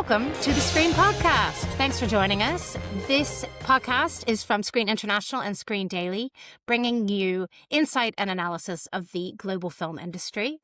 welcome to the Screen Podcast. Thanks for joining us. This podcast is from Screen International and Screen Daily, bringing you insight and analysis of the global film industry.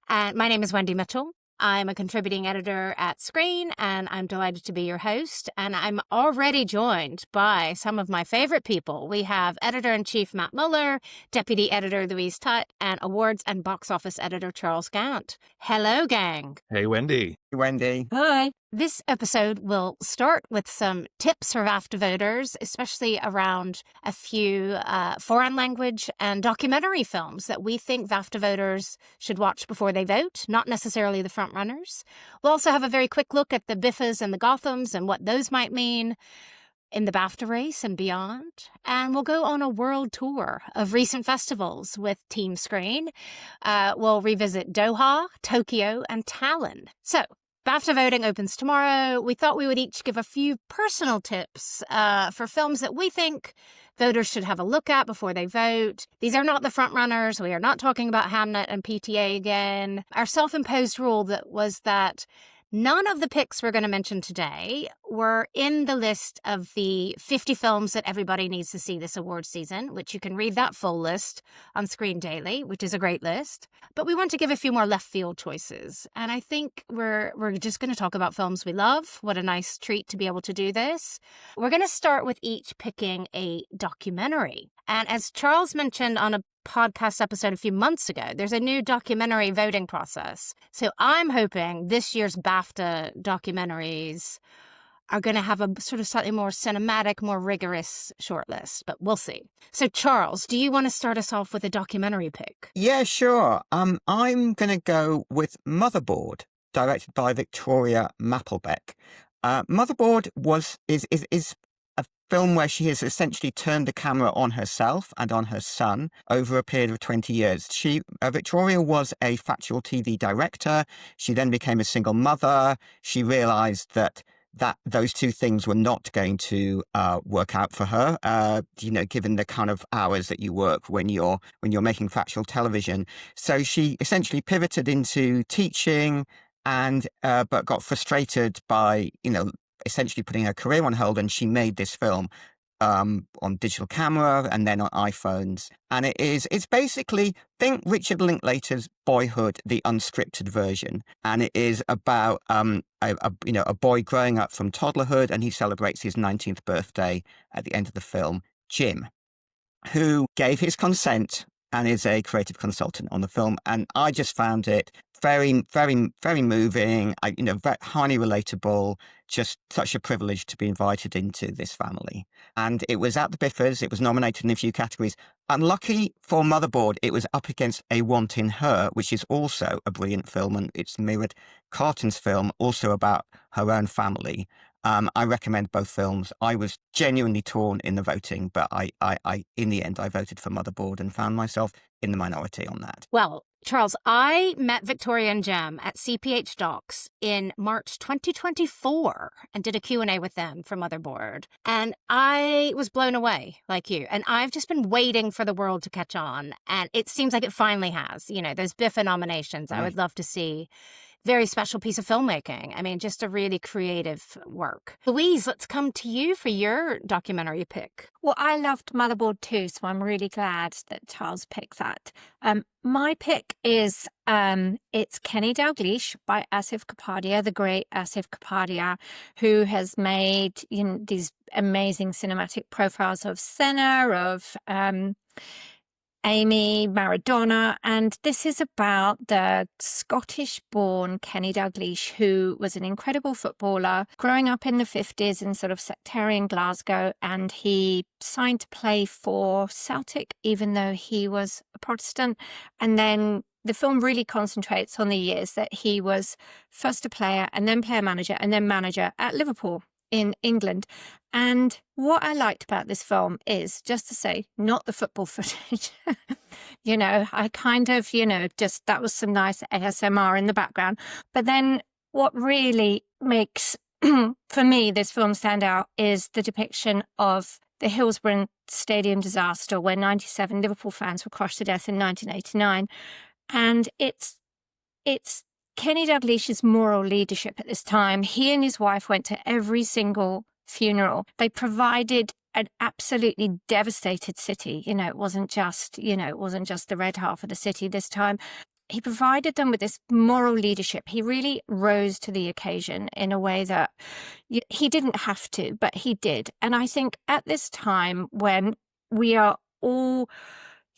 And my name is Wendy Mitchell. I'm a contributing editor at Screen, and I'm delighted to be your host. And I'm already joined by some of my favorite people. We have Editor-in-Chief Matt Mueller, Deputy Editor Louise Tutt, and Awards and Box Office Editor Charles Gant. Hello, gang. Hey, Wendy. Hey, Wendy. Hi. This episode will start with some tips for Bafta voters, especially around a few foreign language and documentary films that we think Bafta voters should watch before they vote, not necessarily the front runners. We'll also have a very quick look at the Bifas and the Gothams and what those might mean in the Bafta race and beyond. And we'll go on a world tour of recent festivals with Team Screen. We'll revisit Doha, Tokyo, and Tallinn. So, Bafta voting opens tomorrow. We thought we would each give a few personal tips for films that we think voters should have a look at before they vote. These are not the front runners. We are not talking about Hamnet and PTA again. Our self-imposed rule was that none of the picks we're going to mention today were in the list of the 50 films that everybody needs to see this award season, which you can read that full list on Screen Daily, which is a great list. But we want to give a few more left field choices. And I think we're just going to talk about films we love. What a nice treat to be able to do this. We're going to start with each picking a documentary. And as Charles mentioned on a podcast episode a few months ago, there's a new documentary voting process. So I'm hoping this year's BAFTA documentaries are going to have a sort of slightly more cinematic, more rigorous shortlist, but we'll see. So Charles, do you want to start us off with a documentary pick? Yeah, sure. I'm going to go with Motherboard, directed by Victoria Mapplbeck. Motherboard is a film where she has essentially turned the camera on herself and on her son over a period of 20 years. Victoria was a factual TV director. She then became a single mother. She realized that those two things were not going to work out for her, given the kind of hours that you work when you're making factual television. So she essentially pivoted into teaching but got frustrated by, essentially putting her career on hold, and she made this film on digital camera and then on iPhones. And it's basically, think Richard Linklater's Boyhood, the unscripted version. And it is about a boy growing up from toddlerhood, and he celebrates his 19th birthday at the end of the film, Jim, who gave his consent and is a creative consultant on the film. And I just found it very, very, very moving, very highly relatable, just such a privilege to be invited into this family. And it was at the Bifas. It was nominated in a few categories. Unlucky for Motherboard, it was up against A Want in Her, which is also a brilliant film, and it's mirrored Carlton's film, also about her own family. I recommend both films. I was genuinely torn in the voting, but I in the end, I voted for Motherboard and found myself in the minority on that. Well, Charles, I met Victoria and Jem at CPH Docs in March 2024 and did a Q&A with them for Motherboard. And I was blown away, like you. And I've just been waiting for the world to catch on. And it seems like it finally has. Those Bifa nominations, I would love to see. Very special piece of filmmaking. I mean, just a really creative work. Louise, let's come to you for your documentary pick. Well, I loved Motherboard too, so I'm really glad that Charles picked that. My pick is it's Kenny Dalglish by Asif Kapadia, the great Asif Kapadia, who has made these amazing cinematic profiles of Senna, of Amy, Maradona, and this is about the Scottish-born Kenny Dalglish, who was an incredible footballer growing up in the 50s in sort of sectarian Glasgow, and he signed to play for Celtic even though he was a Protestant. And then the film really concentrates on the years that he was first a player and then player manager and then manager at Liverpool in England. And what I liked about this film is, just to say, not the football footage. I kind of, just that was some nice ASMR in the background. But then what really makes, for me, this film stand out is the depiction of the Hillsborough Stadium disaster where 97 Liverpool fans were crushed to death in 1989. And it's Kenny Dalglish's moral leadership at this time, he and his wife went to every single funeral. They provided an absolutely devastated city. It wasn't just the red half of the city this time. He provided them with this moral leadership. He really rose to the occasion in a way that he didn't have to, but he did. And I think at this time when we are all,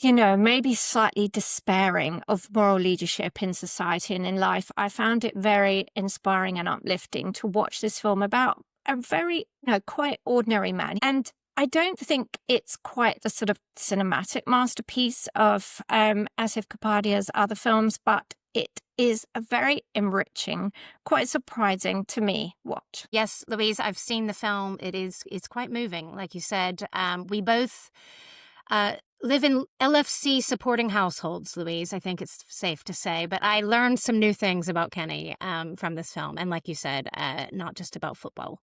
maybe slightly despairing of moral leadership in society and in life, I found it very inspiring and uplifting to watch this film about a very, quite ordinary man. And I don't think it's quite the sort of cinematic masterpiece of Asif Kapadia's other films, but it is a very enriching, quite surprising to me watch. Yes, Louise, I've seen the film. It's quite moving, like you said. We both live in LFC supporting households, Louise. I think it's safe to say. But I learned some new things about Kenny from this film. And like you said, not just about football.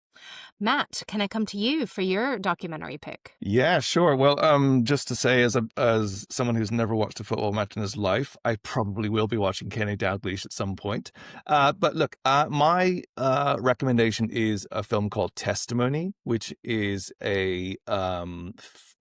Matt, can I come to you for your documentary pick? Yeah, sure. Well, just to say, as someone who's never watched a football match in his life, I probably will be watching Kenny Dalglish at some point. But look, my recommendation is a film called Testimony, which is a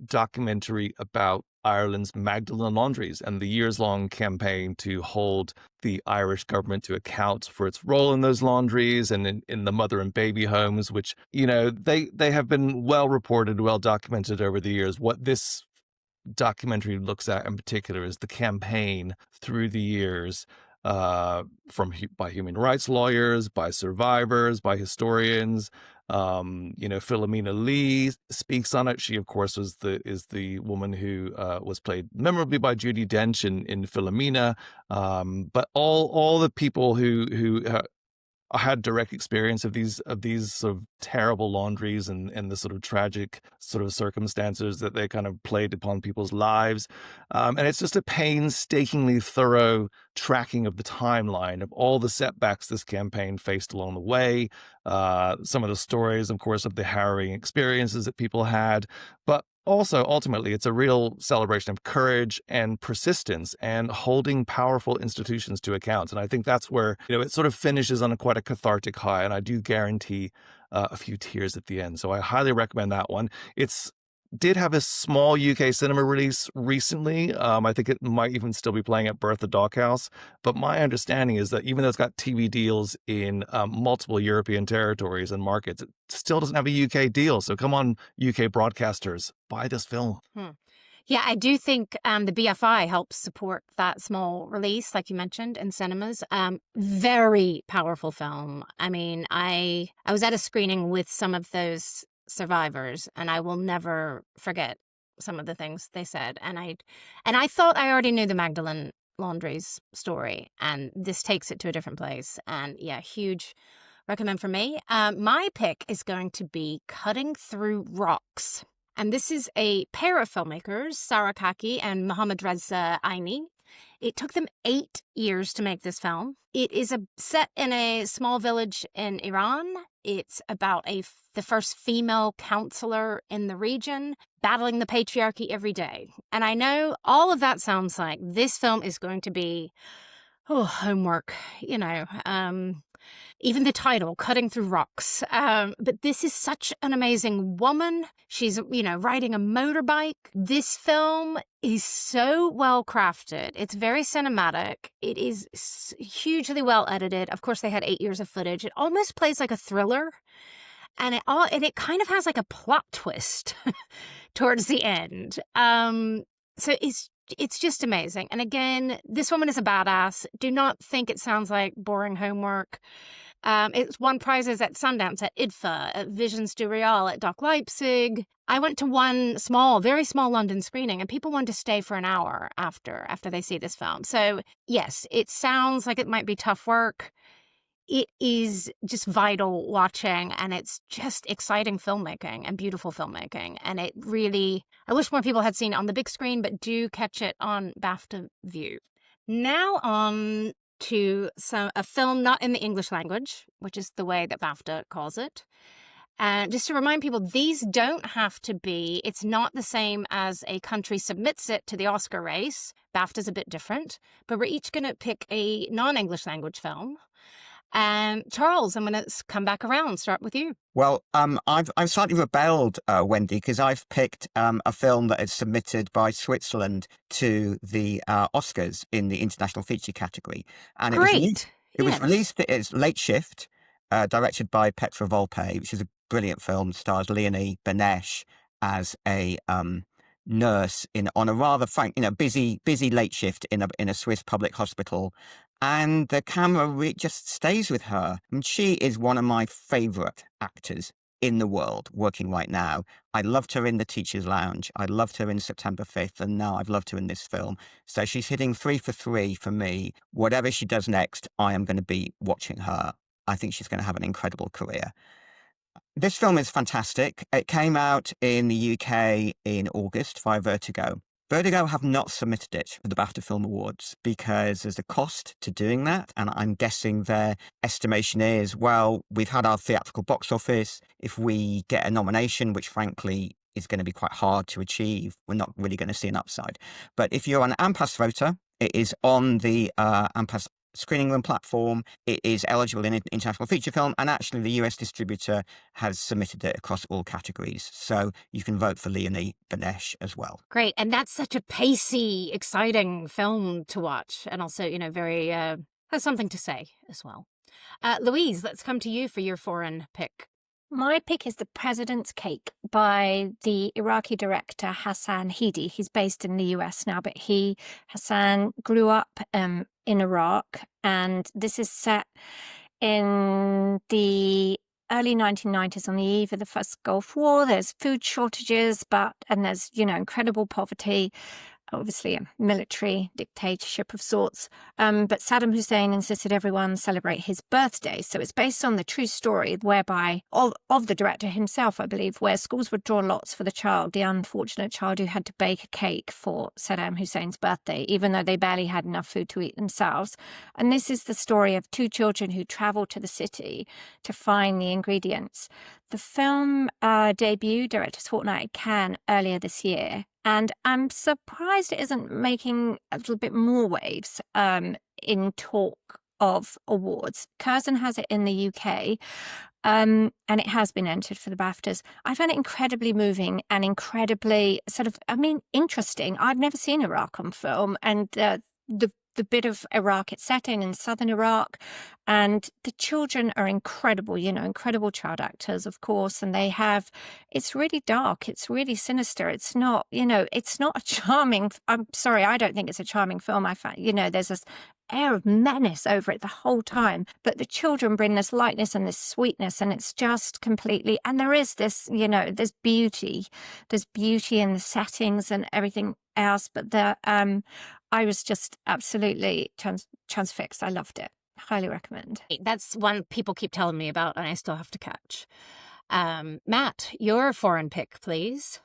documentary about Ireland's Magdalen laundries and the years-long campaign to hold the Irish government to account for its role in those laundries and in the mother and baby homes, which, they have been well reported, well documented over the years. What this documentary looks at in particular is the campaign through the years by human rights lawyers, by survivors, by historians. Philomena Lee speaks on it. She, of course, is the woman who was played memorably by Judi Dench in Philomena. But all the people who had direct experience of these sort of terrible laundries and the sort of tragic sort of circumstances that they kind of played upon people's lives. And it's just a painstakingly thorough tracking of the timeline of all the setbacks this campaign faced along the way. Some of the stories, of course, of the harrowing experiences that people had, but also, ultimately, it's a real celebration of courage and persistence and holding powerful institutions to account. And I think that's where, it sort of finishes on quite a cathartic high. And I do guarantee a few tears at the end. So I highly recommend that one. Did have a small UK cinema release recently. I think it might even still be playing at Bertha Dockhouse. But my understanding is that even though it's got TV deals in multiple European territories and markets, it still doesn't have a UK deal. So come on, UK broadcasters, buy this film. Yeah, I do think the BFI helps support that small release, like you mentioned, in cinemas. Very powerful film. I mean, I was at a screening with some of those survivors, and I will never forget some of the things they said. And I thought I already knew the Magdalen laundries story, and this takes it to a different place. And yeah, huge recommend for me. My pick is going to be Cutting Through Rocks. And this is a pair of filmmakers, Sarah Kaki and Mohammad Reza Aini. It took them 8 years to make this film. It is set in a small village in Iran. It's about the first female counselor in the region battling the patriarchy every day. And I know all of that sounds like this film is going to be homework, even the title, Cutting Through Rocks. But this is such an amazing woman. She's, riding a motorbike. This film is so well crafted. It's very cinematic. It is hugely well edited. Of course, they had 8 years of footage. It almost plays like a thriller. And it kind of has like a plot twist towards the end. So it's just amazing. And again, this woman is a badass. Do not think it sounds like boring homework. It's won prizes at Sundance, at IDFA, at Visions du Real, at Doc Leipzig. I went to one very small London screening, and people wanted to stay for an hour after they see this film. So yes, it sounds like it might be tough work. It is just vital watching, and it's just exciting filmmaking and beautiful filmmaking. And it really, I wish more people had seen it on the big screen, but do catch it on BAFTA View. Now on to a film not in the English language, which is the way that BAFTA calls it. And just to remind people, these don't have to be, it's not the same as a country submits it to the Oscar race. BAFTA's a bit different, but we're each going to pick a non-English language film. And Charles, I'm going to come back around, start with you. Well, I've slightly rebelled, Wendy, because I've picked a film that is submitted by Switzerland to the Oscars in the international feature category, and Great. it was released. It's Late Shift, directed by Petra Volpe, which is a brilliant film. Stars Leonie Benesch as a nurse on a rather busy late shift in a Swiss public hospital. And the camera just stays with her. And she is one of my favourite actors in the world working right now. I loved her in The Teacher's Lounge. I loved her in September 5th. And now I've loved her in this film. So she's hitting 3 for 3 for me. Whatever she does next, I am going to be watching her. I think she's going to have an incredible career. This film is fantastic. It came out in the UK in August via Vertigo. Vertigo have not submitted it for the BAFTA Film Awards because there's a cost to doing that. And I'm guessing their estimation is, well, we've had our theatrical box office. If we get a nomination, which frankly is going to be quite hard to achieve, we're not really going to see an upside. But if you're an Ampas voter, it is on the Ampas screening room platform. It is eligible in international feature film, and actually the US distributor has submitted it across all categories. So you can vote for Leonie Benesch as well. Great. And that's such a pacey, exciting film to watch. And also, very, has something to say as well. Louise, let's come to you for your foreign pick. My pick is The President's Cake by the Iraqi director Hassan Hidi. He's based in the US now, but Hassan grew up in Iraq, and this is set in the early 1990s on the eve of the first Gulf War. There's food shortages, and there's, incredible poverty. Obviously a military dictatorship of sorts. But Saddam Hussein insisted everyone celebrate his birthday. So it's based on the true story whereby, of the director himself, I believe, where schools would draw lots for the unfortunate child who had to bake a cake for Saddam Hussein's birthday, even though they barely had enough food to eat themselves. And this is the story of 2 children who travel to the city to find the ingredients. The film debuted, director's fortnight at Cannes earlier this year. And I'm surprised it isn't making a little bit more waves in talk of awards. Curzon has it in the UK, and it has been entered for the BAFTAs. I found it incredibly moving and incredibly interesting. I've never seen Iraq on film, and the bit of Iraq it's set in southern Iraq, and the children are incredible, incredible child actors, of course, and it's really dark, it's really sinister, it's not, it's not a charming, I'm sorry, I don't think it's a charming film. I find, there's this air of menace over it the whole time, but the children bring this lightness and this sweetness, and it's just completely, and there is this, there's beauty in the settings and everything else, but I was just absolutely transfixed. I loved it. Highly recommend. That's one people keep telling me about, and I still have to catch. Matt, your foreign pick, please.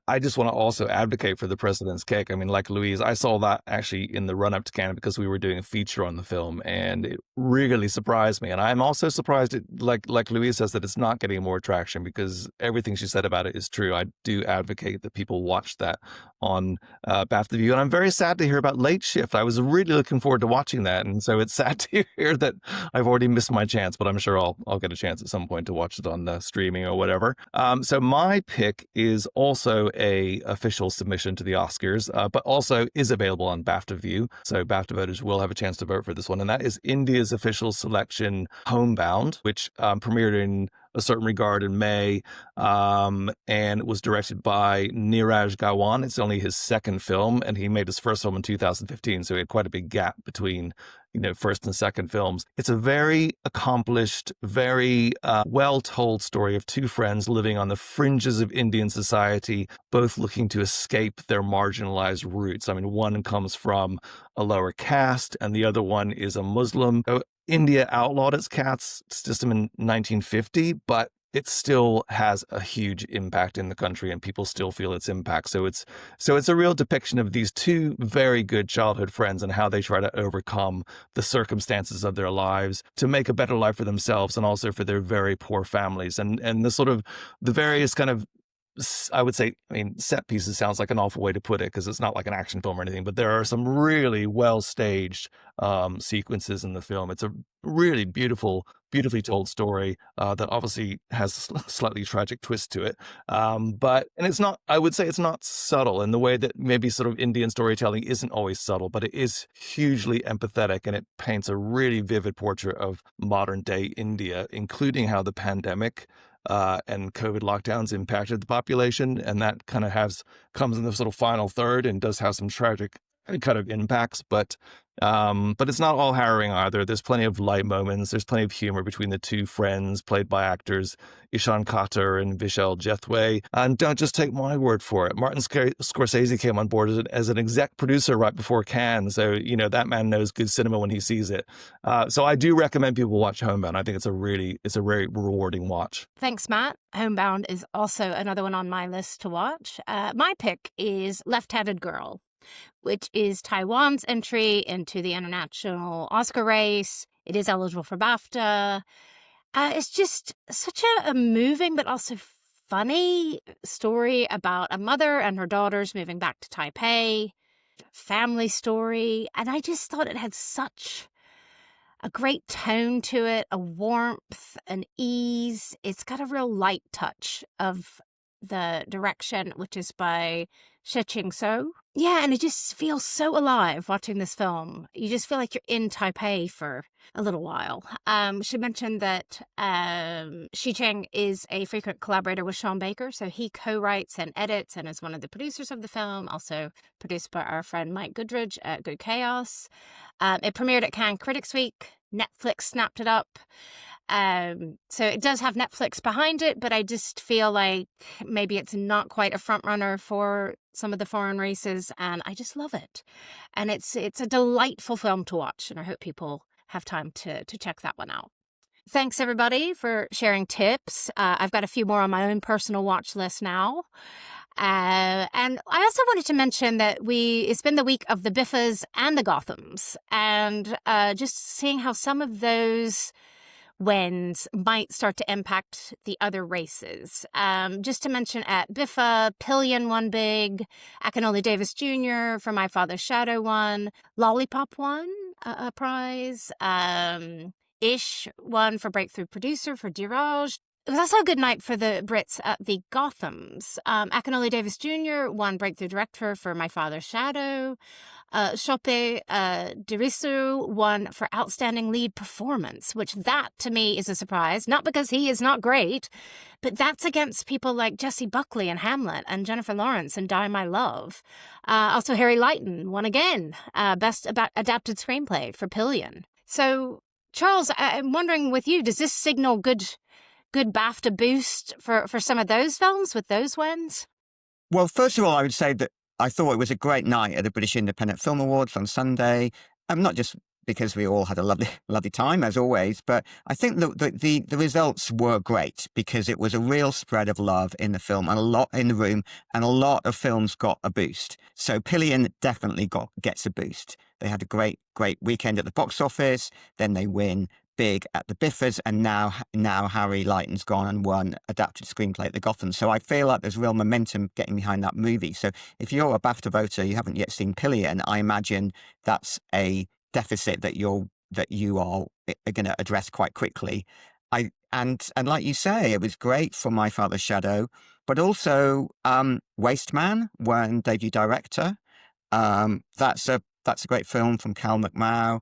I just want to also advocate for The President's Cake. I mean, like Louise, I saw that actually in the run-up to Canada because we were doing a feature on the film, and it really surprised me. And I'm also surprised, like Louise says, that it's not getting more traction, because everything she said about it is true. I do advocate that people watch that on BAFTA View. And I'm very sad to hear about Late Shift. I was really looking forward to watching that. And so it's sad to hear that I've already missed my chance, but I'm sure I'll get a chance at some point to watch it on the streaming or whatever. So my pick is also a official submission to the Oscars, but also is available on BAFTA View. So BAFTA voters will have a chance to vote for this one. And that is India's official selection, Homebound, which premiered in a certain regard in May, and it was directed by Neeraj Gawan. It's only his second film, and he made his first film in 2015, so he had quite a big gap between first and second films. It's a very accomplished, very well-told story of 2 friends living on the fringes of Indian society, both looking to escape their marginalized roots. I mean, one comes from a lower caste, and the other one is a Muslim. So India outlawed its caste system in 1950, but it still has a huge impact in the country and people still feel its impact. So it's a real depiction of these two very good childhood friends and how they try to overcome the circumstances of their lives to make a better life for themselves and also for their very poor families. And the sort of the various kind of, I would say, I mean, set pieces sounds like an awful way to put it because it's not like an action film or anything, but there are some really well staged sequences in the film. It's a really beautifully told story that obviously has a slightly tragic twist to it. And it's not, I would say it's not subtle in the way that maybe sort of Indian storytelling isn't always subtle, but it is hugely empathetic and it paints a really vivid portrait of modern day India, including how the pandemic and COVID lockdowns impacted the population. And that kind of comes in the sort of final third and does have some tragic kind of impacts, but it's not all harrowing either. There's plenty of light moments. There's plenty of humor between the two friends played by actors Ishan Khatter and Vishal Jethway. And don't just take my word for it. Martin Scorsese came on board as an exec producer right before Cannes. So, you know, that man knows good cinema when he sees it. So I do recommend people watch Homebound. I think it's a very rewarding watch. Thanks, Matt. Homebound is also another one on my list to watch. My pick is Left-Handed Girl, which is Taiwan's entry into the international Oscar race. It is eligible for BAFTA. It's just such a moving but also funny story about a mother and her daughters moving back to Taipei, family story. And I just thought it had such a great tone to it, a warmth, an ease. It's got a real light touch of the direction, which is by She Ching-so. Yeah, and it just feels so alive watching this film. You just feel like you're in Taipei for a little while. Should mention that Shi Cheng is a frequent collaborator with Sean Baker, so he co-writes and edits and is one of the producers of the film, also produced by our friend Mike Goodridge at Good Chaos. It premiered at Cannes Critics Week. Netflix snapped it up. So it does have Netflix behind it, but I just feel like maybe it's not quite a front runner for some of the foreign races, and I just love it. And it's a delightful film to watch, and I hope people have time to check that one out. Thanks, everybody, for sharing tips. I've got a few more on my own personal watch list now. And I also wanted to mention that it's been the week of the Bifas and the Gothams, and just seeing how some of those wins might start to impact the other races. Just to mention at Bifa, Pillion won big, Akinola Davis Jr. for My Father's Shadow won, Lollipop won a prize, Ish won for Breakthrough Producer for Diraj. It was also a good night for the Brits at the Gothams. Akinola Davis Jr. won Breakthrough Director for My Father's Shadow. Chope Dirisu won for Outstanding Lead Performance, which that, to me, is a surprise. Not because he is not great, but that's against people like Jessie Buckley in Hamlet and Jennifer Lawrence in Die My Love. Also, Harry Lighton won again, Best Adapted Screenplay for Pillion. So, Charles, I'm wondering with you, does this signal good BAFTA boost for some of those films with those wins? Well, first of all, I would say that I thought it was a great night at the British Independent Film Awards on Sunday. Not just because we all had a lovely time, as always, but I think the results were great because it was a real spread of love in the film and a lot in the room, and a lot of films got a boost. So Pillion definitely gets a boost. They had a great weekend at the box office. Then they win big at the Bifas, and now Harry Lighton's gone and won Adapted Screenplay at the Gotham. So I feel like there's real momentum getting behind that movie. So if you're a BAFTA voter, you haven't yet seen Pillion, I imagine that's a deficit that you are going to address quite quickly. And like you say, it was great for My Father's Shadow, but also Waste Man won debut director. That's a great film from Cal McMahon.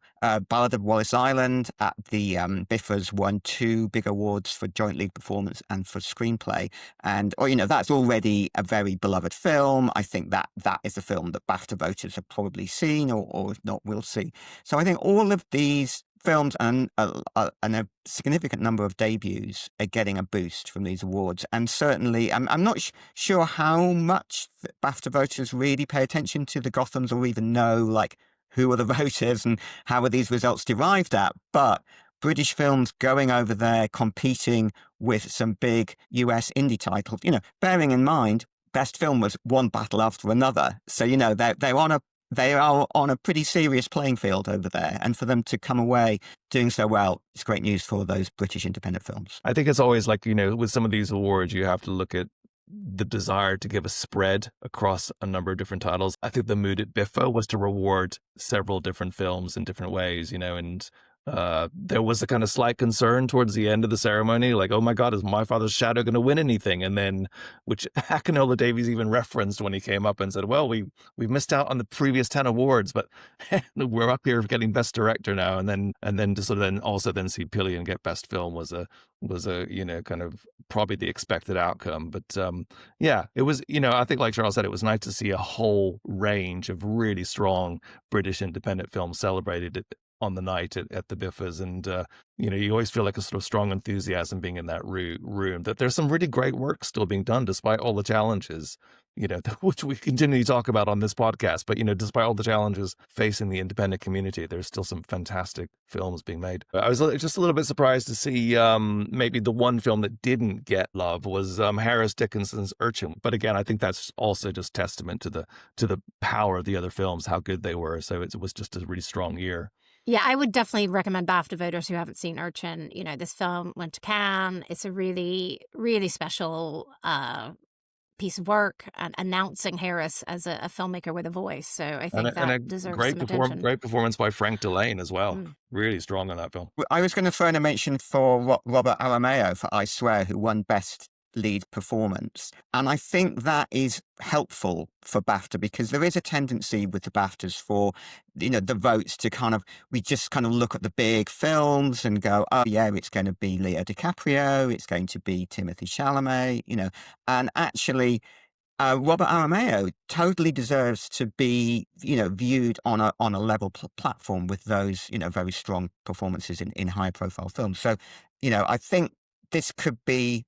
Ballad of Wallace Island at the Bifas won 2 big awards for joint lead performance and for screenplay. And, that's already a very beloved film. I think that is a film that BAFTA voters have probably seen or if not, will see. So I think all of these films and a significant number of debuts are getting a boost from these awards. And certainly, I'm not sure how much BAFTA voters really pay attention to the Gothams or even know, like, who are the voters and how are these results derived at. But British films going over there, competing with some big US indie titles. Bearing in mind, best film was one battle after another. So, they are on a pretty serious playing field over there. And for them to come away doing so well, it's great news for those British independent films. I think it's always like, with some of these awards, you have to look at the desire to give a spread across a number of different titles. I think the mood at Bifa was to reward several different films in different ways, and there was a kind of slight concern towards the end of the ceremony, like, oh my God, is My Father's Shadow going to win anything? And then, which Akinola Davies even referenced when he came up and said, well, we missed out on the previous 10 awards, but we're up here getting Best Director now. And then to sort of also see Pillion get Best Film was a kind of probably the expected outcome. But it was, I think like Charles said, it was nice to see a whole range of really strong British independent films celebrated on the night at the Bifas. And, you always feel like a sort of strong enthusiasm being in that room, that there's some really great work still being done despite all the challenges, which we continually talk about on this podcast. But, despite all the challenges facing the independent community, there's still some fantastic films being made. I was just a little bit surprised to see maybe the one film that didn't get love was Harris Dickinson's Urchin. But again, I think that's also just testament to the power of the other films, how good they were. So it was just a really strong year. Yeah, I would definitely recommend BAFTA voters who haven't seen Urchin. This film went to Cannes. It's a really, really special piece of work, and announcing Harris as a filmmaker with a voice. So I think that deserves some attention. Great performance by Frank Delane as well. Really strong on that film. I was going to throw in a mention for Robert Aramayo for I Swear, who won Best Lead Performance. And I think that is helpful for BAFTA, because there is a tendency with the BAFTAs for, the votes to we just look at the big films and go, oh yeah, it's going to be Leo DiCaprio, it's going to be Timothée Chalamet, and actually Robert Aramayo totally deserves to be, viewed on a level platform with those, very strong performances in high profile films. So, I think this could be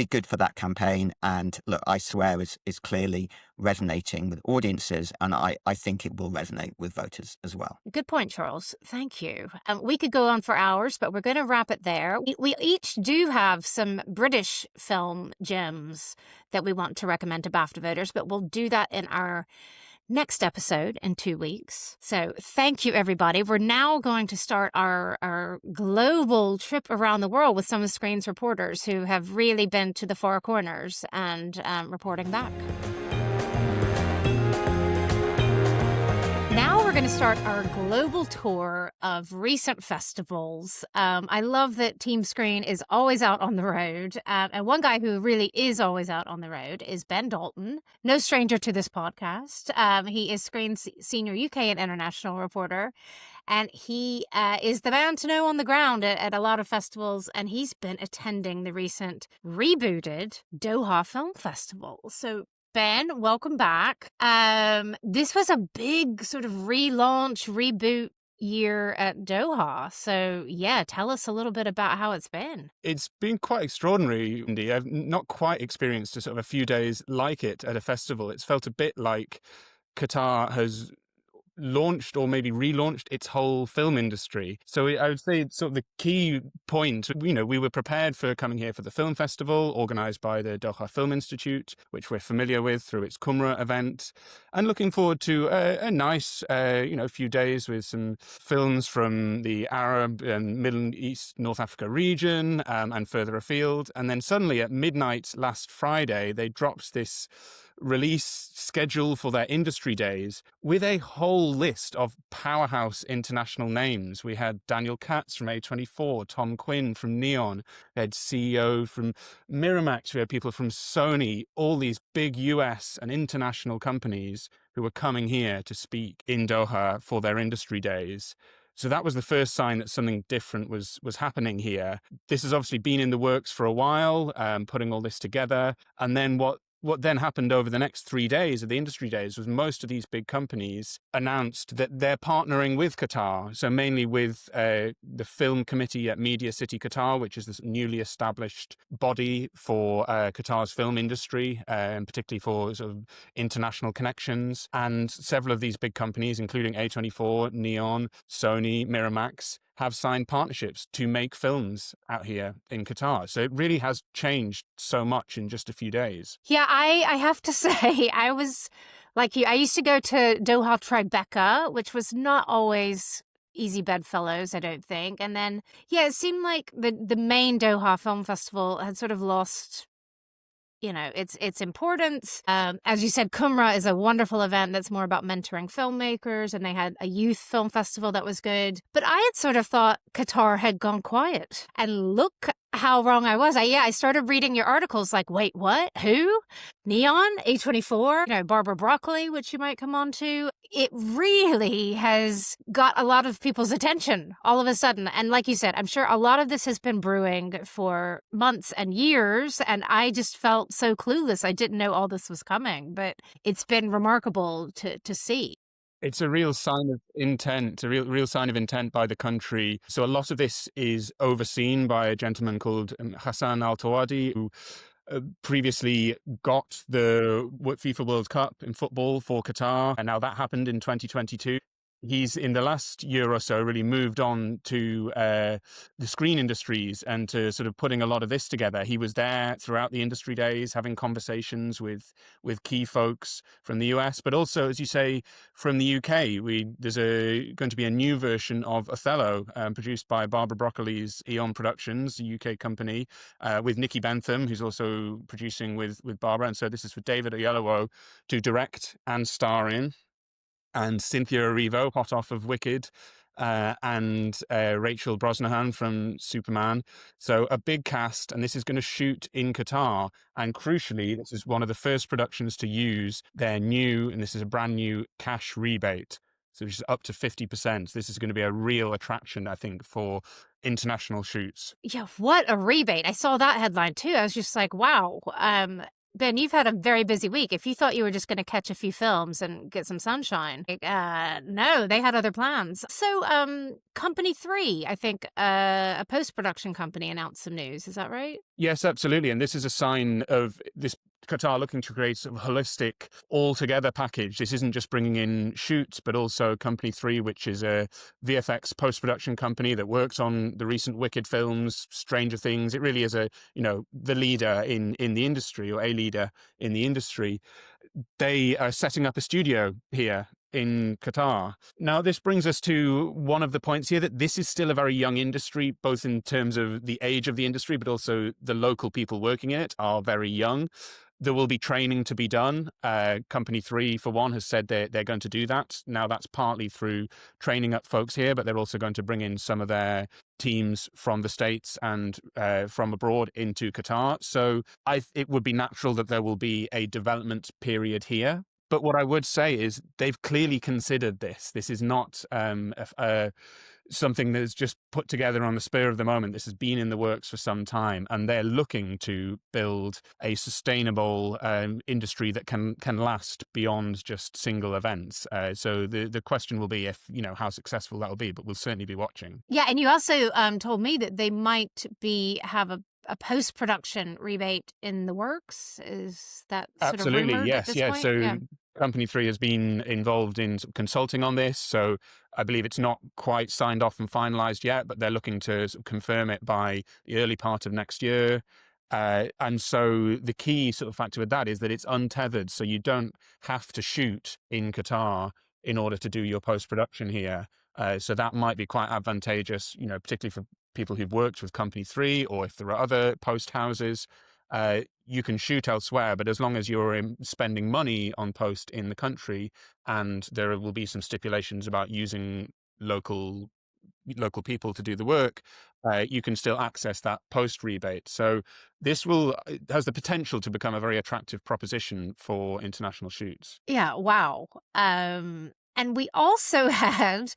good for that campaign. And look, I Swear is clearly resonating with audiences, and I think it will resonate with voters as well. Good point, Charles. Thank you. We could go on for hours, but we're going to wrap it there. We each do have some British film gems that we want to recommend to BAFTA voters, but we'll do that in our next episode in 2 weeks. So thank you, everybody. We're now going to start our global trip around the world with some of Screen's reporters who have really been to the four corners and reporting back. Now we're going to start our global tour of recent festivals. I love that Team Screen is always out on the road. And one guy who really is always out on the road is Ben Dalton, no stranger to this podcast. He is Screen's senior UK and international reporter. And he is the man to know on the ground at a lot of festivals. And he's been attending the recent rebooted Doha Film Festival. So Ben, welcome back. This was a big sort of relaunch, reboot year at Doha. So yeah, tell us a little bit about how it's been. It's been quite extraordinary, Wendy. I've not quite experienced a sort of a few days like it at a festival. It's felt a bit like Qatar has launched or maybe relaunched its whole film industry. So I would say sort of the key point, we were prepared for coming here for the film festival organised by the Doha Film Institute, which we're familiar with through its Cumra event, and looking forward to a nice, few days with some films from the Arab and Middle East, North Africa region and further afield. And then suddenly at midnight last Friday, they dropped this release schedule for their industry days with a whole list of powerhouse international names. We had Daniel Katz from A24, Tom Quinn from Neon, we had CEO from Miramax, we had people from Sony, all these big US and international companies who were coming here to speak in Doha for their industry days. So that was the first sign that something different was happening here. This has obviously been in the works for a while, putting all this together. And then what then happened over the next 3 days of the industry days was most of these big companies announced that they're partnering with Qatar. So mainly with the film committee at Media City Qatar, which is this newly established body for Qatar's film industry, and particularly for sort of international connections. And several of these big companies, including A24, Neon, Sony, Miramax, have signed partnerships to make films out here in Qatar. So it really has changed so much in just a few days. Yeah, I have to say, I was like you. I used to go to Doha Tribeca, which was not always easy bedfellows, I don't think. And then, yeah, it seemed like the main Doha Film Festival had sort of lost, its importance. As you said, Cumrah is a wonderful event that's more about mentoring filmmakers, and they had a youth film festival that was good. But I had sort of thought Qatar had gone quiet. And look how wrong I was. I started reading your articles like, wait, what? Who? Neon? A24? Barbara Broccoli, which you might come on to. It really has got a lot of people's attention all of a sudden. And like you said, I'm sure a lot of this has been brewing for months and years, and I just felt so clueless. I didn't know all this was coming, but it's been remarkable to see. It's a real sign of intent, a real sign of intent by the country. So a lot of this is overseen by a gentleman called Hassan Al-Tawadi, who previously got the FIFA World Cup in football for Qatar, and now that happened in 2022. He's, in the last year or so, really moved on to the screen industries and to sort of putting a lot of this together. He was there throughout the industry days, having conversations with key folks from the US, but also, as you say, from the UK. There's going to be a new version of Othello, produced by Barbara Broccoli's Eon Productions, a UK company, with Nikki Bentham, who's also producing with Barbara. And so this is for David Oyelowo to direct and star in. And Cynthia Erivo, hot off of Wicked, and Rachel Brosnahan from Superman. So a big cast, and this is going to shoot in Qatar. And crucially, this is one of the first productions to use their new, and this is a brand new cash rebate. So which is up to 50%. This is going to be a real attraction, I think, for international shoots. Yeah, what a rebate. I saw that headline too. I was just like, wow. Ben, you've had a very busy week. If you thought you were just going to catch a few films and get some sunshine, no, they had other plans. So, Company 3, I think, a post-production company announced some news. Is that right? Yes, absolutely. And this is a sign of this Qatar looking to create sort of holistic, all-together package. This isn't just bringing in shoots, but also Company 3, which is a VFX post-production company that works on the recent Wicked films, Stranger Things. It really is the leader in the industry, or a leader in the industry. They are setting up a studio here in Qatar. Now, this brings us to one of the points here, that this is still a very young industry, both in terms of the age of the industry, but also the local people working in it are very young. There will be training to be done. Company 3, for one, has said they're going to do that. Now, that's partly through training up folks here, but they're also going to bring in some of their teams from the States and from abroad into Qatar. So it would be natural that there will be a development period here. But what I would say is they've clearly considered this. This is not something that's just put together on the spur of the moment. This has been in the works for some time, and they're looking to build a sustainable industry that can last beyond just single events. So the question will be how successful that will be, but we'll certainly be watching. Yeah, and you also told me that they might have a post-production rebate in the works. Is that sort Absolutely, of rumored yes, at this yeah. point? So Yeah. Company 3 has been involved in consulting on this. So I believe it's not quite signed off and finalized yet, but they're looking to sort of confirm it by the early part of next year. And so the key sort of factor with that is that it's untethered. So you don't have to shoot in Qatar in order to do your post-production here. So that might be quite advantageous, particularly for people who've worked with Company 3, or if there are other post houses. You can shoot elsewhere, but as long as you're spending money on post in the country, and there will be some stipulations about using local people to do the work, you can still access that post rebate. So this has the potential to become a very attractive proposition for international shoots. Yeah, wow. And we also had,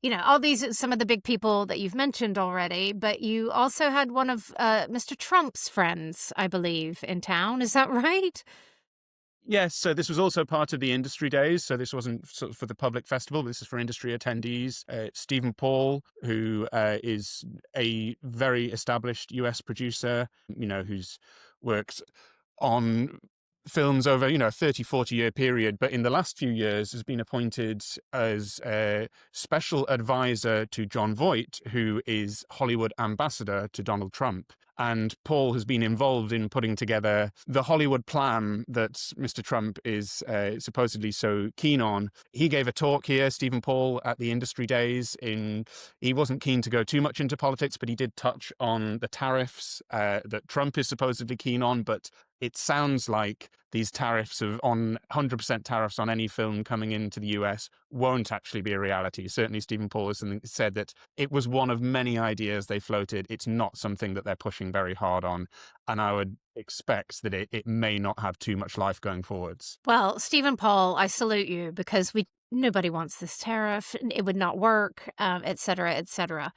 all these, some of the big people that you've mentioned already, but you also had one of Mr. Trump's friends, I believe, in town. Is that right? Yes, so this was also part of the industry days. So this wasn't sort of for the public festival. This is for industry attendees. Stephen Paul, who is a very established US producer, who's worked on films over, a 30, 40-year period, but in the last few years has been appointed as a special advisor to John Voight, who is Hollywood ambassador to Donald Trump. And Paul has been involved in putting together the Hollywood plan that Mr. Trump is supposedly so keen on. He gave a talk here, Stephen Paul, at the Industry Days. He wasn't keen to go too much into politics, but he did touch on the tariffs that Trump is supposedly keen on. But it sounds like these tariffs on 100% tariffs on any film coming into the US won't actually be a reality. Certainly, Stephen Paul has said that it was one of many ideas they floated. It's not something that they're pushing very hard on. And I would expect that it may not have too much life going forwards. Well, Stephen Paul, I salute you, because nobody wants this tariff. It would not work, et cetera, et cetera.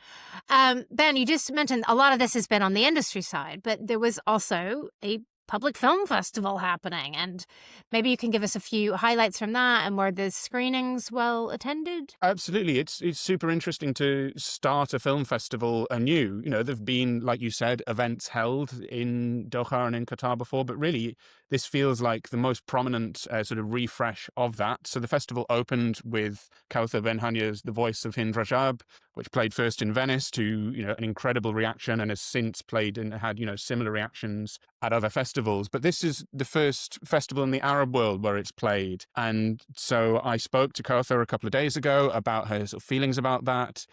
Ben, you just mentioned a lot of this has been on the industry side, but there was also a public film festival happening, and maybe you can give us a few highlights from that, and were the screenings well attended? Absolutely. It's super interesting to start a film festival anew. There've been, like you said, events held in Doha and in Qatar before, but really this feels like the most prominent sort of refresh of that. So the festival opened with Kauthar Benhanya's The Voice of Hind Rajab, which played first in Venice to, an incredible reaction, and has since played and had, similar reactions at other festivals. But this is the first festival in the Arab world where it's played. And so I spoke to Kauthar a couple of days ago about her sort of feelings about that.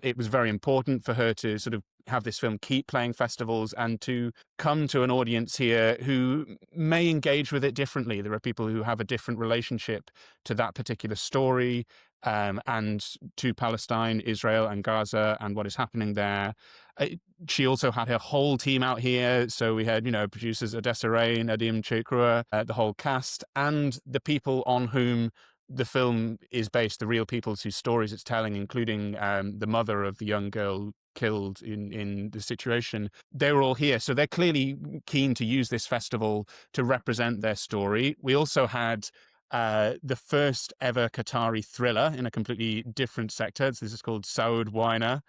It was very important for her to sort of have this film keep playing festivals and to come to an audience here who may engage with it differently. There are people who have a different relationship to that particular story, and to Palestine, Israel, and Gaza, and what is happening there. She also had her whole team out here. So we had, producers Odessa Ray and Adim Chekrua, the whole cast, and the people on whom the film is based, the real people whose stories it's telling, including the mother of the young girl killed in the situation. They were all here. So they're clearly keen to use this festival to represent their story. We also had the first ever Qatari thriller in a completely different sector. This is called Saud Waina.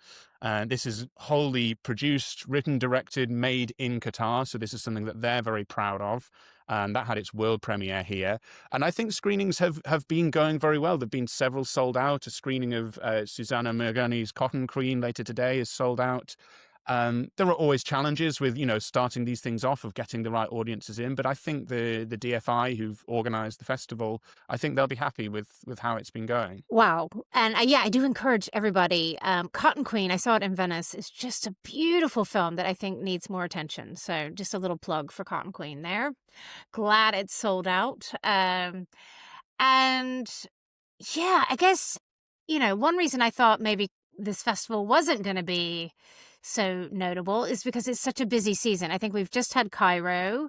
This is wholly produced, written, directed, made in Qatar. So this is something that they're very proud of. And that had its world premiere here. And I think screenings have been going very well. There have been several sold out. A screening of Susanna Mergani's Cotton Queen later today is sold out. There are always challenges with, starting these things off, of getting the right audiences in. But I think the DFI who've organised the festival, I think they'll be happy with how it's been going. Wow. And I do encourage everybody. Cotton Queen, I saw it in Venice, is just a beautiful film that I think needs more attention. So just a little plug for Cotton Queen there. Glad it's sold out. And yeah, I guess, one reason I thought maybe this festival wasn't going to be so notable is because it's such a busy season. I think we've just had Cairo.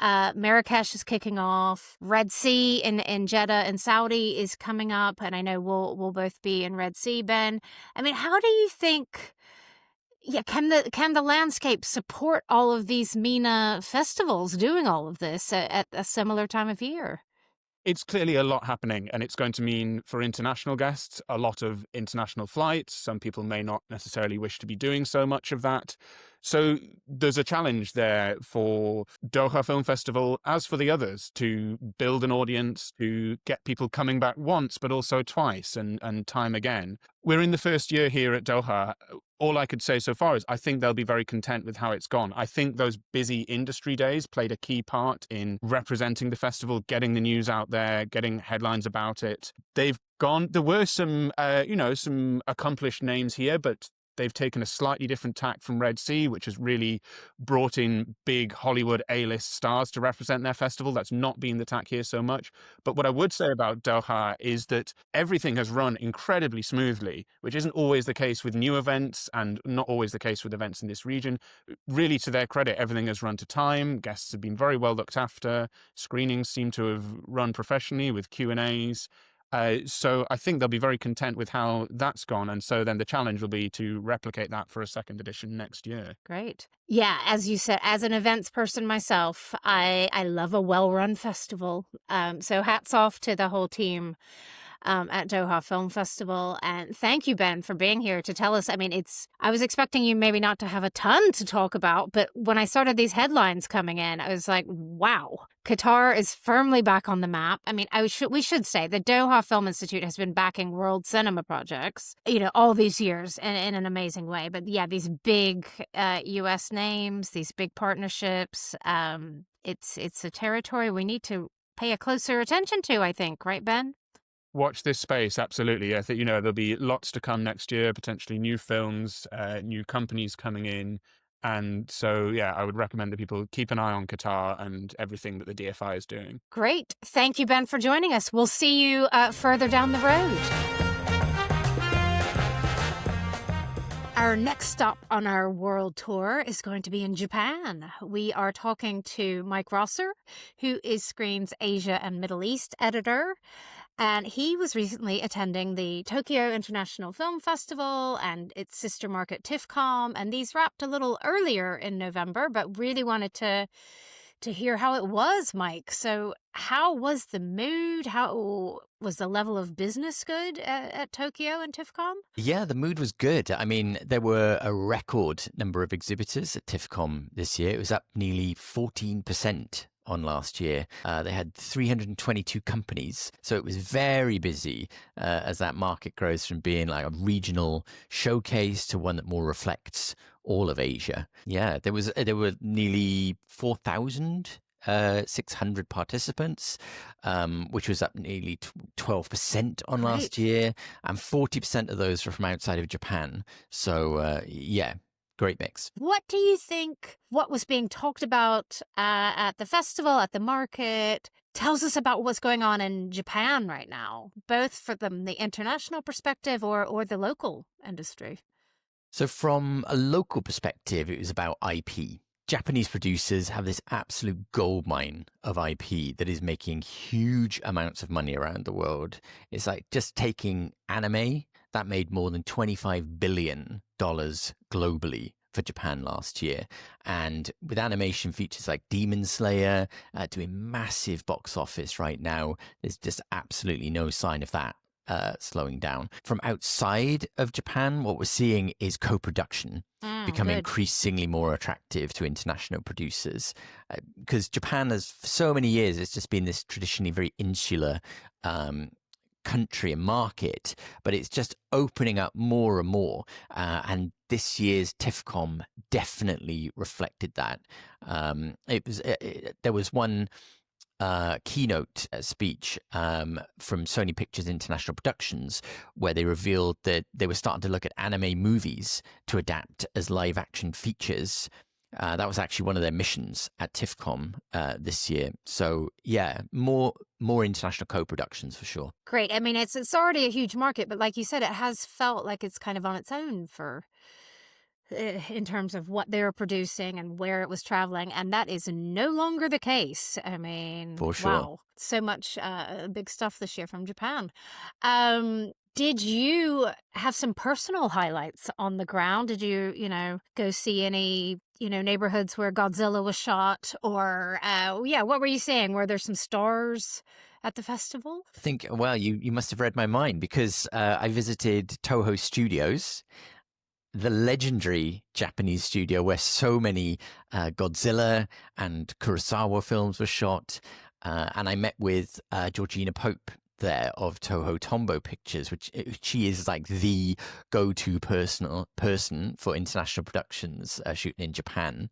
Marrakesh is kicking off. Red Sea in Jeddah in Saudi is coming up, and I know we'll both be in Red Sea, Ben. I mean, how do you think? Yeah, can the landscape support all of these MENA festivals doing all of this at a similar time of year? It's clearly a lot happening, and it's going to mean for international guests a lot of international flights. Some people may not necessarily wish to be doing so much of that. So there's a challenge there for Doha Film Festival, as for the others, to build an audience, to get people coming back once, but also twice and time again. We're in the first year here at Doha. All I could say so far is I think they'll be very content with how it's gone. I think those busy industry days played a key part in representing the festival, getting the news out there, getting headlines about it. They've gone. There were some accomplished names here, but they've taken a slightly different tack from Red Sea, which has really brought in big Hollywood A-list stars to represent their festival. That's not been the tack here so much. But what I would say about Doha is that everything has run incredibly smoothly, which isn't always the case with new events and not always the case with events in this region. Really, to their credit, everything has run to time. Guests have been very well looked after. Screenings seem to have run professionally with Q&As. So I think they'll be very content with how that's gone. And so then the challenge will be to replicate that for a second edition next year. Great. Yeah, as you said, as an events person myself, I love a well-run festival. So hats off to the whole team at Doha Film Festival. And thank you, Ben, for being here to tell us. I mean, I was expecting you maybe not to have a ton to talk about, but when I started these headlines coming in, I was like, wow, Qatar is firmly back on the map. I mean, we should say the Doha Film Institute has been backing world cinema projects, all these years in an amazing way. But yeah, these big U.S. names, these big partnerships, it's a territory we need to pay a closer attention to, I think. Right, Ben? Watch this space, absolutely. I think, there'll be lots to come next year, potentially new films, new companies coming in. And so, yeah, I would recommend that people keep an eye on Qatar and everything that the DFI is doing. Great. Thank you, Ben, for joining us. We'll see you further down the road. Our next stop on our world tour is going to be in Japan. We are talking to Mike Rosser, who is Screen's Asia and Middle East editor. And he was recently attending the Tokyo International Film Festival and its sister market TIFCOM. And these wrapped a little earlier in November, but really wanted to hear how it was, Mike. So how was the mood? How was the level of business good at Tokyo and TIFCOM? Yeah, the mood was good. I mean, there were a record number of exhibitors at TIFCOM this year. It was up nearly 14% on last year. They had 322 companies. So it was very busy as that market grows from being like a regional showcase to one that more reflects all of Asia. Yeah, there were nearly 4,600 participants, which was up nearly 12% on last year. And 40% of those were from outside of Japan. So yeah. Great mix. What do you think what was being talked about at the festival, at the market, tells us about what's going on in Japan right now, both from the international perspective or the local industry? So from a local perspective, it was about IP. Japanese producers have this absolute goldmine of IP that is making huge amounts of money around the world. It's like just taking anime that made more than $25 billion globally for Japan last year. And with animation features like Demon Slayer doing massive box office right now, there's just absolutely no sign of that slowing down. From outside of Japan, what we're seeing is co-production becoming increasingly more attractive to international producers. Because Japan has, for so many years, it's just been this traditionally very insular country and market, but it's just opening up more and more. And this year's TIFCOM definitely reflected that. There was one keynote speech from Sony Pictures International Productions where they revealed that they were starting to look at anime movies to adapt as live action features. That was actually one of their missions at TIFCOM this year. So yeah, more international co-productions for sure. Great. I mean, it's already a huge market, but like you said, it has felt like it's kind of on its own in terms of what they were producing and where it was traveling. And that is no longer the case. I mean, for sure. Wow, so much big stuff this year from Japan. Did you have some personal highlights on the ground? Did you, go see any, neighborhoods where Godzilla was shot? Or, what were you saying? Were there some stars at the festival? I think, well, you must have read my mind because I visited Toho Studios, the legendary Japanese studio where so many Godzilla and Kurosawa films were shot. And I met with Georgina Pope there of Toho Tombo Pictures, which she is like the go-to person for international productions shooting in Japan.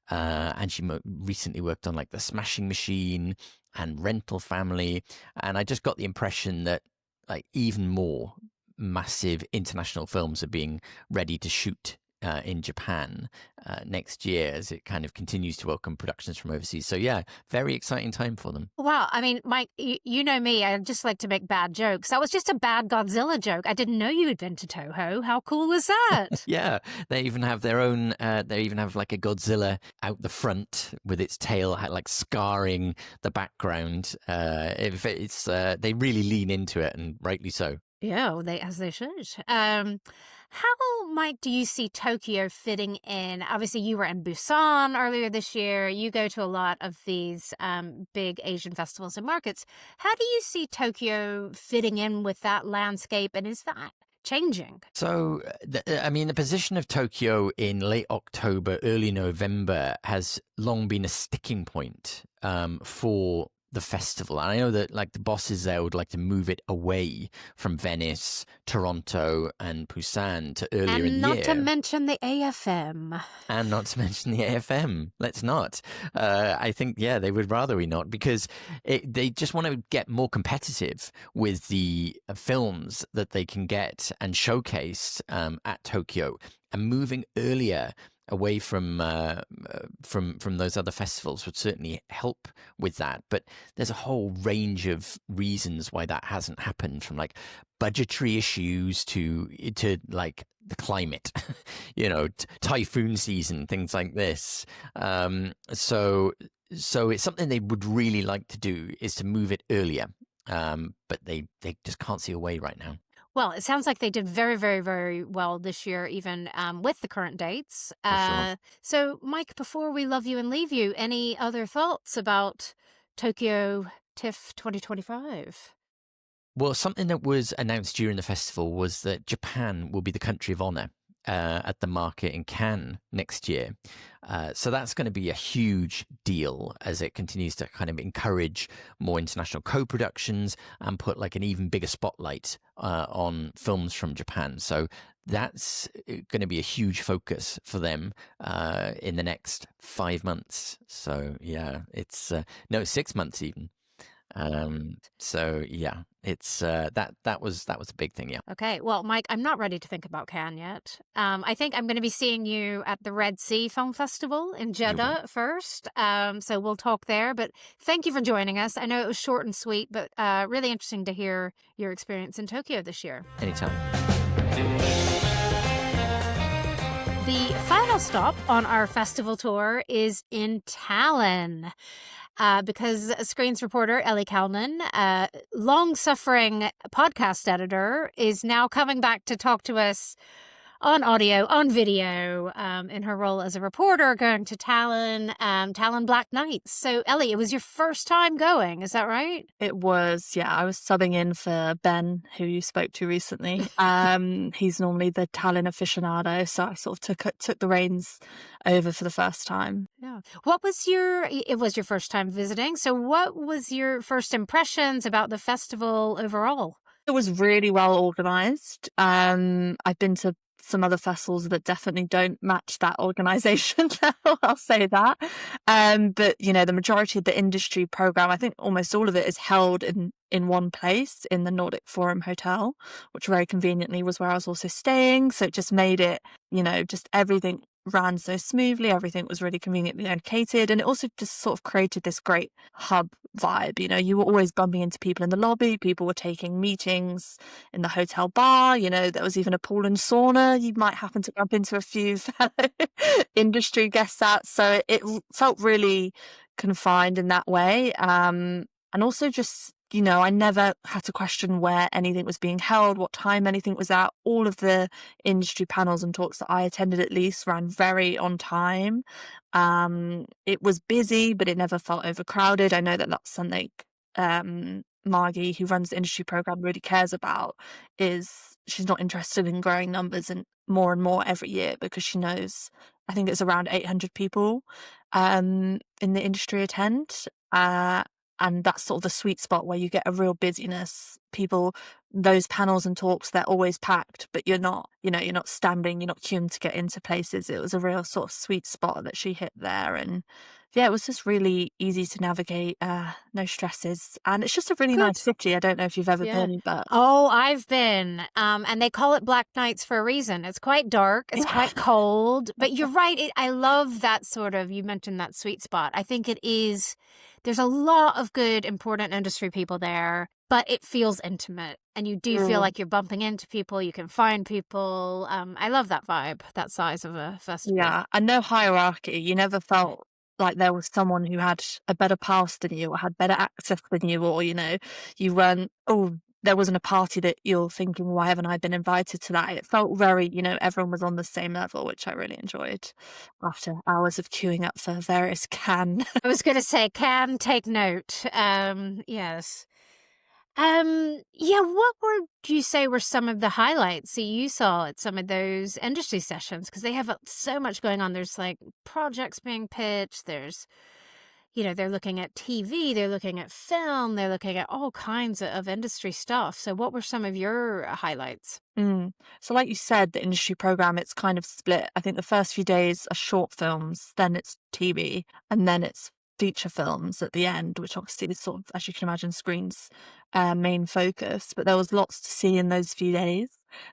And she recently worked on like The Smashing Machine and Rental Family. And I just got the impression that like even more massive international films are being ready to shoot in Japan next year as it kind of continues to welcome productions from overseas. So yeah, very exciting time for them. Wow. I mean, Mike, you know me, I just like to make bad jokes. That was just a bad Godzilla joke. I didn't know you had been to Toho. How cool was that? Yeah, they even have their own, they even have like a Godzilla out the front with its tail like scarring the background. They really lean into it, and rightly so. Yeah, well, as they should. How, Mike, do you see Tokyo fitting in? Obviously, you were in Busan earlier this year. You go to a lot of these big Asian festivals and markets. How do you see Tokyo fitting in with that landscape, and is that changing? So, the position of Tokyo in late October, early November has long been a sticking point for the festival. And I know that like the bosses there would like to move it away from Venice, Toronto, and Busan to earlier in the year. And not to mention the AFM. And not to mention the AFM. Let's not. I think, yeah, they would rather we not, because they just want to get more competitive with the films that they can get and showcase at Tokyo, and moving earlier away from those other festivals would certainly help with that. But there's a whole range of reasons why that hasn't happened, from like budgetary issues to like the climate, typhoon season, things like this. So it's something they would really like to do, is to move it earlier. But they just can't see a way right now. Well, it sounds like they did very, very, very well this year, even with the current dates. Sure. So, Mike, before we love you and leave you, any other thoughts about Tokyo TIFF 2025? Well, something that was announced during the festival was that Japan will be the country of honor at the market in Cannes next year. So that's going to be a huge deal as it continues to kind of encourage more international co-productions and put like an even bigger spotlight on films from Japan. So that's going to be a huge focus for them in the next 5 months. So yeah, it's 6 months even. So yeah, it's that was a big thing. Yeah. Okay. Well, Mike, I'm not ready to think about Cannes yet. I think I'm going to be seeing you at the Red Sea Film Festival in Jeddah first. So we'll talk there. But thank you for joining us. I know it was short and sweet, but really interesting to hear your experience in Tokyo this year. Anytime. The final stop on our festival tour is in Tallinn. Because Screens reporter Ellie Calnan, long-suffering podcast editor, is now coming back to talk to us on audio, on video, in her role as a reporter going to Tallinn, Tallinn Black Nights. So, Ellie, it was your first time going, is that right? It was, yeah. I was subbing in for Ben, who you spoke to recently. He's normally the Tallinn aficionado, so I sort of took the reins over for the first time. Yeah. It was your first time visiting, so what was your first impressions about the festival overall? It was really well organised. I've been to some other festivals that definitely don't match that organisation. I'll say that. But the majority of the industry programme, I think almost all of it, is held in one place in the Nordic Forum Hotel, which very conveniently was where I was also staying. So it just made it, just everything ran so smoothly. Everything was really conveniently located, and it also just sort of created this great hub vibe. You were always bumping into people in the lobby. People were taking meetings in the hotel bar. There was even a pool and sauna. You might happen to bump into a few fellow industry guests at. So it felt really confined in that way. And also just, I never had to question where anything was being held, what time anything was at. All of the industry panels and talks that I attended at least ran very on time. It was busy, but it never felt overcrowded. I know that that's something Margie, who runs the industry program, really cares about. She's not interested in growing numbers and more every year, because she knows, I think it's around 800 people in the industry attend. And that's sort of the sweet spot where you get a real busyness. People, those panels and talks, they're always packed, but you're not standing, you're not queuing to get into places. It was a real sort of sweet spot that she hit there. And yeah, it was just really easy to navigate, no stresses. And it's just a really nice city. I don't know if you've ever been, but... Oh, I've been. And they call it Black Nights for a reason. It's quite dark. It's quite cold. But you're right. I love that sort of, you mentioned that sweet spot. I think it is... There's a lot of good, important industry people there, but it feels intimate. And you do feel like you're bumping into people. You can find people. I love that vibe, that size of a festival. Yeah, and no hierarchy. You never felt like there was someone who had a better pass than you or had better access than you, or, you weren't, there wasn't a party that you're thinking, why haven't I been invited to that? It felt very, everyone was on the same level, which I really enjoyed after hours of queuing up for various can. I was going to say, can take note. Yes. Yeah, what do you say were some of the highlights that you saw at some of those industry sessions? Because they have so much going on. There's like projects being pitched. There's, they're looking at TV, they're looking at film, they're looking at all kinds of industry stuff. So what were some of your highlights? So like you said, the industry program, it's kind of split. I think the first few days are short films, then it's TV, and then it's feature films at the end, which obviously is sort of, as you can imagine, Screen's main focus. But there was lots to see in those few days.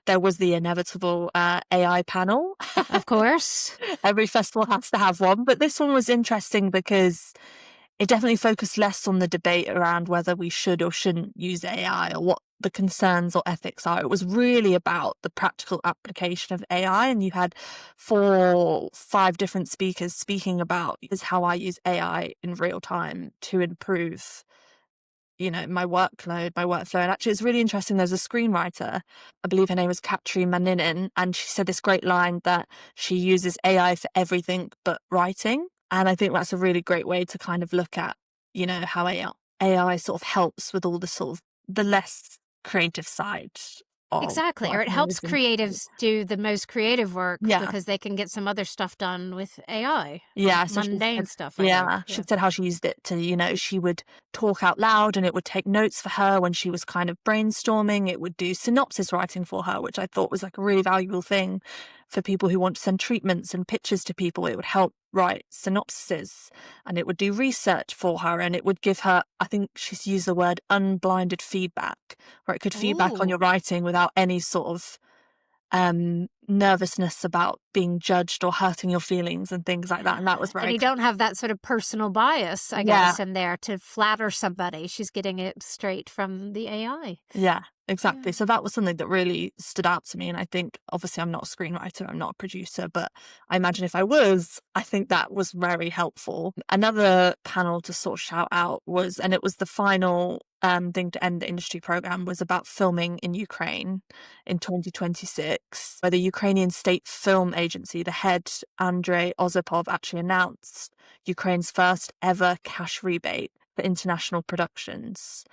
There was the inevitable AI panel. Of course. Every festival has to have one. But this one was interesting because it definitely focused less on the debate around whether we should or shouldn't use AI or what the concerns or ethics are. It was really about the practical application of AI. And you had 4, 5 different speakers speaking about is how I use AI in real time to improve my workload, my workflow. And actually, it's really interesting. There's a screenwriter, I believe her name was Katri Maninin, and she said this great line that she uses AI for everything but writing. And I think that's a really great way to kind of look at, how AI sort of helps with all the sort of the less creative side. Exactly. Or it helps creatives do the most creative work because they can get some other stuff done with AI. Yeah. So mundane stuff. She said how she used it to, she would talk out loud and it would take notes for her when she was kind of brainstorming. It would do synopsis writing for her, which I thought was like a really valuable thing for people who want to send treatments and pictures to people. It would help write synopsises and it would do research for her, and it would give her, I think she's used the word unblinded feedback, where it could feedback on your writing without any sort of nervousness about being judged or hurting your feelings and things like that. And that was very And you don't have that sort of personal bias, I guess, in there to flatter somebody. She's getting it straight from the AI. Yeah, exactly. So that was something that really stood out to me. And I think, obviously, I'm not a screenwriter, I'm not a producer, but I imagine if I was, I think that was very helpful. Another panel to sort of shout out was, and it was the final thing to end the industry program, was about filming in Ukraine in 2026, where the Ukrainian State Film Agency, the head, Andrei Osipov, actually announced Ukraine's first ever cash rebate for international productions,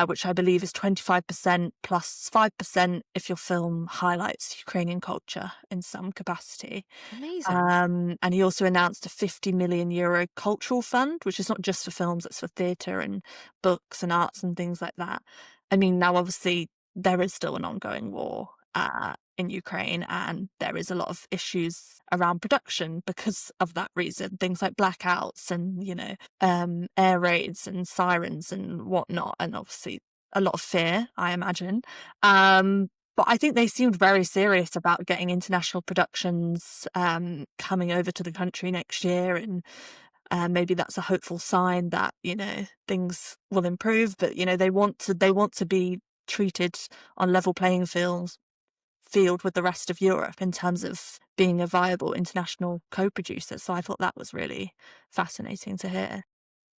which I believe is 25% plus 5% if your film highlights Ukrainian culture in some capacity. Amazing. And he also announced a €50 million cultural fund, which is not just for films, it's for theatre and books and arts and things like that. I mean, now obviously there is still an ongoing war in Ukraine, and there is a lot of issues around production because of that reason. Things like blackouts and, air raids and sirens and whatnot, and obviously a lot of fear, I imagine. But I think they seemed very serious about getting international productions coming over to the country next year, and maybe that's a hopeful sign that, things will improve. But, they want to be treated on level playing field with the rest of Europe in terms of being a viable international co-producer. So I thought that was really fascinating to hear.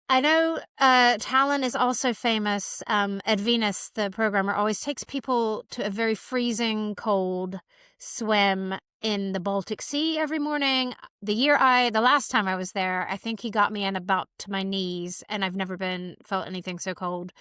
I know Tallinn is also famous. Ed Venus, the programmer, always takes people to a very freezing cold swim in the Baltic Sea every morning. The last time I was there, I think he got me in about to my knees, and I've never felt anything so cold.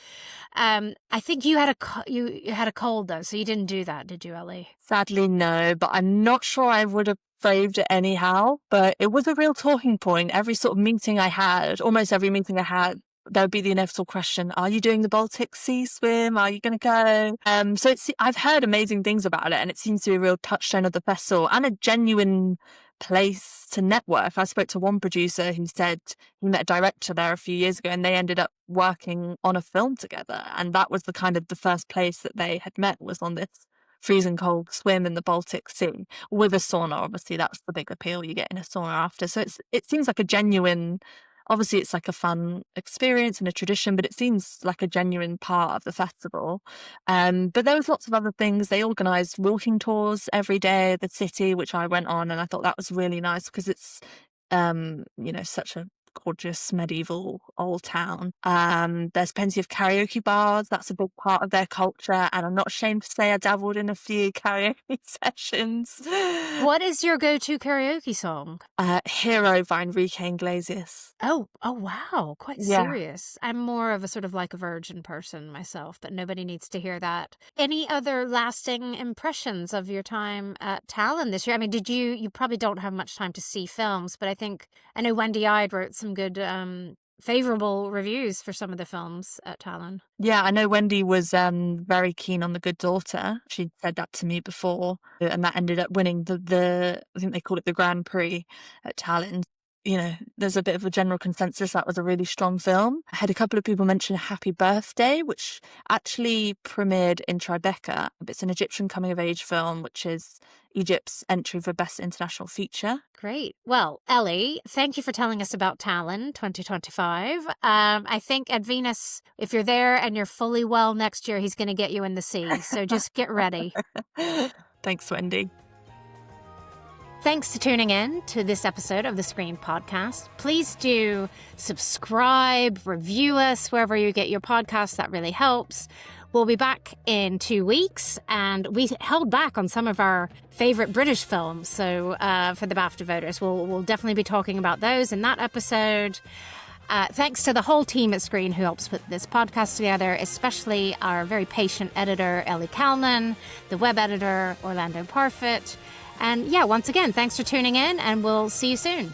I think you had a cold though, so you didn't do that, did you, Ellie? Sadly, no, but I'm not sure I would have braved it anyhow. But it was a real talking point. Every sort of meeting I had, almost every meeting I had, there would be the inevitable question, are you doing the Baltic Sea swim? Are you going to go? So I've heard amazing things about it, and it seems to be a real touchstone of the festival and a genuine place to network. I spoke to one producer who said he met a director there a few years ago, and they ended up working on a film together. And that was the first place that they had met, was on this freezing cold swim in the Baltic Sea with a sauna. Obviously, that's the big appeal. You get in a sauna after. So it seems like a genuine. Obviously, it's like a fun experience and a tradition, but it seems like a genuine part of the festival. But there was lots of other things. They organised walking tours every day of the city, which I went on, and I thought that was really nice because it's, such a gorgeous medieval old town. There's plenty of karaoke bars. That's a big part of their culture. And I'm not ashamed to say I dabbled in a few karaoke sessions. What is your go-to karaoke song? Hero by Enrique Iglesias. Oh, wow. Quite Yeah. serious. I'm more of a sort of like a virgin person myself, but nobody needs to hear that. Any other lasting impressions of your time at Tallinn this year? I mean, you probably don't have much time to see films, but I know Wendy Ide wrote some good favorable reviews for some of the films at Tallinn. Yeah, I know Wendy was very keen on The Good Daughter. She'd said that to me before, and that ended up winning the I think they call it the Grand Prix at Tallinn. You know, there's a bit of a general consensus that was a really strong film. I had a couple of people mention Happy Birthday, which actually premiered in Tribeca. It's an Egyptian coming-of-age film, which is Egypt's entry for Best International Feature. Great. Well, Ellie, thank you for telling us about Tallinn 2025. I think at Venus, if you're there and you're fully well next year, he's going to get you in the sea. So just get ready. Thanks, Wendy. Thanks for tuning in to this episode of the Screen Podcast. Please do subscribe, review us wherever you get your podcasts. That really helps. We'll be back in 2 weeks, and we held back on some of our favorite British films. So for the Bafta voters, we'll definitely be talking about those in that episode. Thanks to the whole team at Screen who helps put this podcast together, especially our very patient editor, Ellie Calnan, the web editor, Orlando Parfit. And yeah, once again, thanks for tuning in, and we'll see you soon.